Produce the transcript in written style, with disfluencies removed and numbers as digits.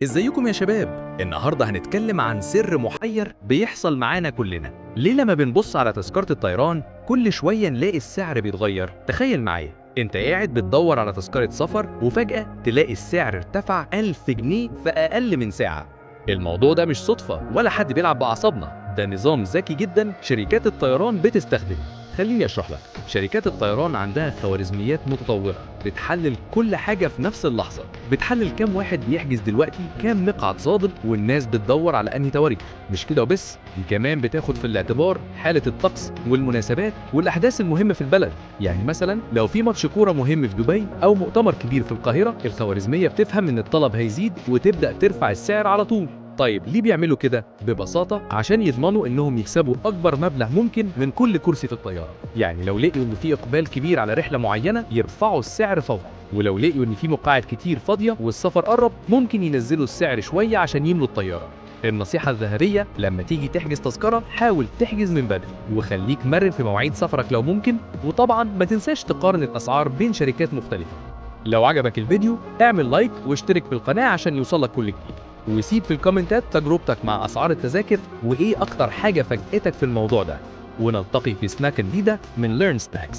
ازيكم يا شباب؟ النهارده هنتكلم عن سر محير بيحصل معانا كلنا. ليه لما بنبص على تذكرة الطيران كل شوية نلاقي السعر بيتغير؟ تخيل معايا، انت قاعد بتدور على تذكرة سفر وفجأة تلاقي السعر ارتفع 1000 جنيه في أقل من ساعة. الموضوع ده مش صدفة ولا حد بيلعب بأعصابنا، ده نظام ذكي جدا شركات الطيران بتستخدمه. خليني اشرح لك. شركات الطيران عندها خوارزميات متطورة بتحلل كل حاجة في نفس اللحظة، بتحلل كام واحد بيحجز دلوقتي، كام مقعد صادر، والناس بتدور على انهي تواريخ. مش كده وبس، دي كمان بتاخد في الاعتبار حالة الطقس والمناسبات والاحداث المهمة في البلد. يعني مثلا لو في ماتش كورة مهم في دبي او مؤتمر كبير في القاهرة، الخوارزمية بتفهم ان الطلب هيزيد وتبدأ ترفع السعر على طول. طيب ليه بيعملوا كده؟ ببساطة عشان يضمنوا انهم يكسبوا اكبر مبلغ ممكن من كل كرسي في الطيارة. يعني لو لقيوا ان في اقبال كبير على رحلة معينة يرفعوا السعر فورا، ولو لقيوا ان في مقاعد كتير فاضية والسفر قرب ممكن ينزلوا السعر شوية عشان يملوا الطيارة. النصيحة الذهبية، لما تيجي تحجز تذكرة حاول تحجز من بدري، وخليك مرن في مواعيد سفرك لو ممكن، وطبعا ما تنساش تقارن الاسعار بين شركات مختلفة. لو عجبك الفيديو اعمل لايك واشترك في القناة عشان يوصلك كل جديد، وسيب في الكومنتات تجربتك مع أسعار التذاكر وإيه أكتر حاجة فاجأتك في الموضوع ده. ونلتقي في سناك جديدة من Learn Snacks.